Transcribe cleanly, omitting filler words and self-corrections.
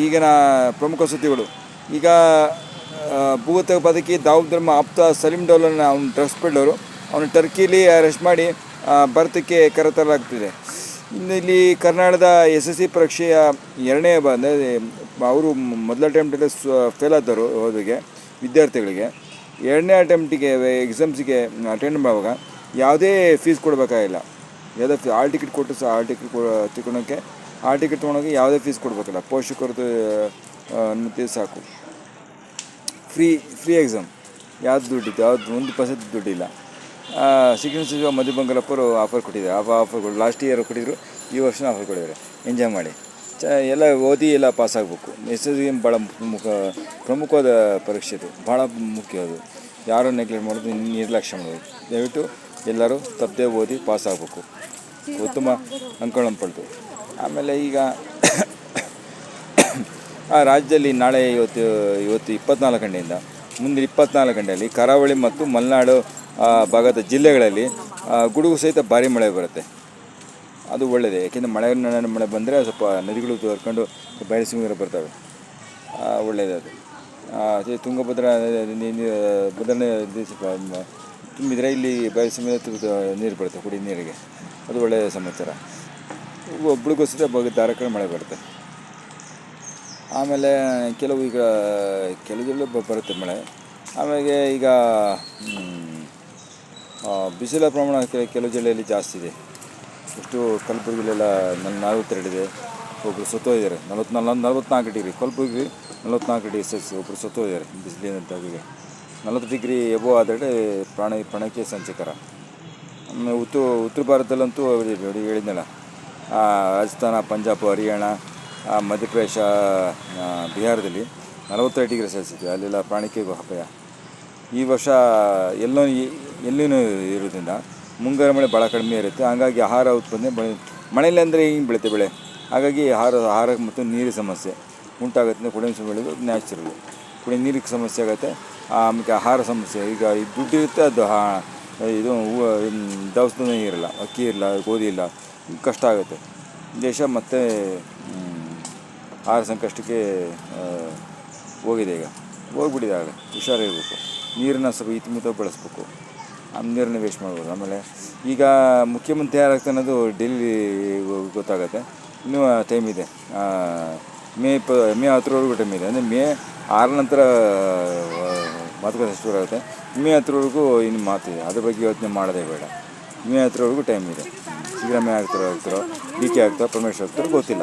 ಈಗಿನ ಪ್ರಮುಖ ಸುದ್ದಿಗಳು. ಈಗ ಭೂಗತ ಬದುಕಿ ದಾವೂದ್ ಧರ್ಮ ಆಪ್ತ ಸಲೀಂ ಡೌಲನ್ನ ಅವನು ಡ್ರಗ್ಸ್ ಪೆಡ್ಲರು, ಅವನು ಟರ್ಕಿಲಿ ಅರೆಸ್ಟ್ ಮಾಡಿ ಭಾರತಕ್ಕೆ ಕರೆತರಲಾಗ್ತಿದೆ. ಇನ್ನು ಇಲ್ಲಿ ಕರ್ನಾಟಕದ SSC ಪರೀಕ್ಷೆಯ ಎರಡನೇ ಅಂದರೆ ಅವರು ಮೊದಲ ಅಟೆಂಪ್ಟಲ್ಲಿ ಫೇಲ್ ಆದರು ಓದಿಗೆ ವಿದ್ಯಾರ್ಥಿಗಳಿಗೆ. ಎರಡನೇ ಅಟೆಂಪ್ಟಿಗೆ ಎಕ್ಸಾಮ್ಸಿಗೆ ಅಟೆಂಡ್ ಮಾಡುವಾಗ ಯಾವುದೇ ಫೀಸ್ ಕೊಡಬೇಕಾಗಿಲ್ಲ. ಯಾವುದೇ ಆಲ್ ಟಿಕೆಟ್ ಕೊಟ್ಟು ಸಹ ತಿಳ್ಕೊಳೋಕ್ಕೆ ಆಲ್ ಟಿಕೆಟ್ ತೊಗೊಳೋಕ್ಕೆ ಯಾವುದೇ ಫೀಸ್ ಕೊಡಬೇಕಿಲ್ಲ. ಪೋಷಕರದ್ದು ಅನುಮತಿ ಸಾಕು. Free exam. ಯಾವ್ದು ದುಡ್ಡಿತ್ತು, ಯಾವ್ದು 1% ದುಡ್ಡಿಲ್ಲ. ಶಿಕ್ಷಣ ಸಚಿವ ಮಧು ಬಂಗಾರಪ್ಪರು ಆಫರ್ ಕೊಟ್ಟಿದ್ದಾರೆ. ಆಫರ್ಗಳು ಲಾಸ್ಟ್ ಇಯರ್ ಕೊಟ್ಟಿದ್ದರು, ಈ ವರ್ಷ ಆಫರ್ ಕೊಟ್ಟಿದ್ದಾರೆ. ಎಂಜಾಯ್ ಮಾಡಿ, ಎಲ್ಲ ಓದಿ ಎಲ್ಲ ಪಾಸಾಗಬೇಕು. SSC ಭಾಳ ಪ್ರಮುಖವಾದ ಪರೀಕ್ಷೆ ಇದು, ಭಾಳ ಮುಖ್ಯ ಅದು. ಯಾರು ನೆಗ್ಲೆಕ್ಟ್ ಮಾಡೋದು, ನಿರ್ಲಕ್ಷ್ಯ ಮಾಡೋದು. ದಯವಿಟ್ಟು ಎಲ್ಲರೂ ತಪ್ಪದೆ ಓದಿ ಪಾಸಾಗಬೇಕು, ಉತ್ತಮ ಅಂಕಗಳನ್ನು ಪಡೆದು. ಆಮೇಲೆ ಈಗ ರಾಜ್ಯದಲ್ಲಿ ನಾಳೆ ಇವತ್ತು 24 ಗಂಟೆಯಿಂದ ಮುಂದಿನ 24 ಗಂಟೆಯಲ್ಲಿ ಕರಾವಳಿ ಮತ್ತು ಮಲೆನಾಡು ಭಾಗದ ಜಿಲ್ಲೆಗಳಲ್ಲಿ ಗುಡುಗು ಸಹಿತ ಭಾರಿ ಮಳೆ ಬರುತ್ತೆ. ಅದು ಒಳ್ಳೆಯದೇ, ಯಾಕೆಂದರೆ ಮಳೆ ಬಂದರೆ ಸ್ವಲ್ಪ ನದಿಗಳು ತೋರ್ಕೊಂಡು ಬಯಲುಸೀಮೆಗೆ ಬರ್ತವೆ. ಒಳ್ಳೆಯದು ಅದು. ಅದೇ ತುಂಗಭದ್ರಾ ಭದ್ರನೇ ತುಂಬಿದರೆ ಇಲ್ಲಿ ಬಯಲುಸೀಮೆ ನೀರು ಬರುತ್ತೆ ಕುಡಿ ನೀರಿಗೆ. ಅದು ಒಳ್ಳೆಯ ಸಮಾಚಾರ. ಗುಡುಗು ಸಹಿತ ಧಾರಾಕಾರ ಮಳೆ ಬರುತ್ತೆ. ಆಮೇಲೆ ಕೆಲವು ಜಿಲ್ಲೆ ಬರುತ್ತೆ ಮಳೆ. ಆಮೇಲೆ ಈಗ ಬಿಸಿಲ ಪ್ರಮಾಣ ಕೆಲವು ಜಿಲ್ಲೆಯಲ್ಲಿ ಜಾಸ್ತಿ ಇದೆ. ಎಷ್ಟು ಕಲಬುರಗಿಲೆಲ್ಲ 42 ಇದೆ, ಒಬ್ಬರು ಸತ್ತೋಗಿದ್ದಾರೆ. 44 ಡಿಗ್ರಿ ಕಲಬುರಗಿ, 44 ಡಿಗ್ರಿ ಸೆಲ್ಸಿಯಸ್ ಒಬ್ಬರು ಸತ್ತೋಗಿದ್ದಾರೆ ಬಿಸಿಲಿನ ತಾಗಿಗೆ. 40 ಡಿಗ್ರಿ ಎಬೋ ಆದರೆ ಪ್ರಾಣಕ್ಕೆ ಸಂಚಕರ. ಆಮೇಲೆ ಉತ್ತರ ಭಾರತದಲ್ಲಂತೂ ಹೇಳಿದ್ನಲ್ಲ, ರಾಜಸ್ಥಾನ, ಪಂಜಾಬ್, ಹರಿಯಾಣ, ಮಧ್ಯಪ್ರದೇಶ, ಬಿಹಾರದಲ್ಲಿ 42 ಡಿಗ್ರಿ ಸೆಲ್ಸಿಯಸ್ ಇದೆ. ಅಲ್ಲೆಲ್ಲ ಪ್ರಾಣಕ್ಕೆ ಅಪಾಯ. ಈ ವರ್ಷ ಎಲ್ಲಿನೂ ಇರೋದ್ರಿಂದ ಮುಂಗಾರು ಮಳೆ ಭಾಳ ಕಡಿಮೆ ಇರುತ್ತೆ. ಹಾಗಾಗಿ ಆಹಾರ ಉತ್ಪಾದನೆ ಮಳೆಯಲ್ಲಿ ಅಂದರೆ ಹಿಂಗೆ ಬೆಳೆಯುತ್ತೆ ಬೆಳೆ. ಹಾಗಾಗಿ ಆಹಾರ ಮತ್ತು ನೀರಿನ ಸಮಸ್ಯೆ ಉಂಟಾಗುತ್ತೆ. ಕುಡಿಯೋ ನೀರು ಬೆಳೆದು ನ್ಯಾಚುರಲ್ ಕುಡಿಯೋ ನೀರಿಗೆ ಸಮಸ್ಯೆ ಆಗುತ್ತೆ. ಆಮೇಲೆ ಆಹಾರ ಸಮಸ್ಯೆ. ಈಗ ದುಡ್ಡು ಇರುತ್ತೆ, ಅದು ದವಸ ಇರಲ್ಲ, ಅಕ್ಕಿ ಇರಲ್ಲ, ಗೋಧಿ ಇಲ್ಲ, ಕಷ್ಟ ಆಗುತ್ತೆ. ದೇಶ ಮತ್ತು ಆಹಾರ ಸಂಕಷ್ಟಕ್ಕೆ ಹೋಗಿದೆ. ಈಗ ಹೋಗ್ಬಿಟ್ಟಿದೆ. ಆಗಲೇ ಹುಷಾರಿರಬೇಕು. ನೀರನ್ನು ಸ್ವಲ್ಪ ಹಿತಮಿತ ಬಳಸಬೇಕು. ನೀರನ್ನು ವೇಸ್ಟ್ ಮಾಡ್ಬೋದು. ಆಮೇಲೆ ಈಗ ಮುಖ್ಯಮಂತ್ರಿ ಯಾರಾಗ್ತಾನೆ ಅನ್ನೋದು ಡೆಲ್ಲಿ ಗೊತ್ತಾಗುತ್ತೆ. ಇನ್ನೂ ಟೈಮ್ ಇದೆ. ಮೇ 10ರವರೆಗೂ ಟೈಮ್ ಇದೆ. ಅಂದರೆ ಮೇ 6 ನಂತರ ಮಾತುಕತೆ ಶುರು ಆಗುತ್ತೆ. ಮೇ 10ರವರೆಗೂ ಇನ್ನು ಮಾತಿದೆ. ಅದ್ರ ಬಗ್ಗೆ ಯೋಚನೆ ಮಾಡೋದೇ ಬೇಡ. ಮೇ 10ರವರೆಗೂ ಟೈಮ್ ಇದೆ. ಸಿದ್ದರಾಮಯ್ಯ ಆಗ್ತಾರೋ DK ಆಗ್ತಾರೋ ಪರಮೇಶ್ವರ್ ಆಗ್ತಾರೋ ಗೊತ್ತಿಲ್ಲ.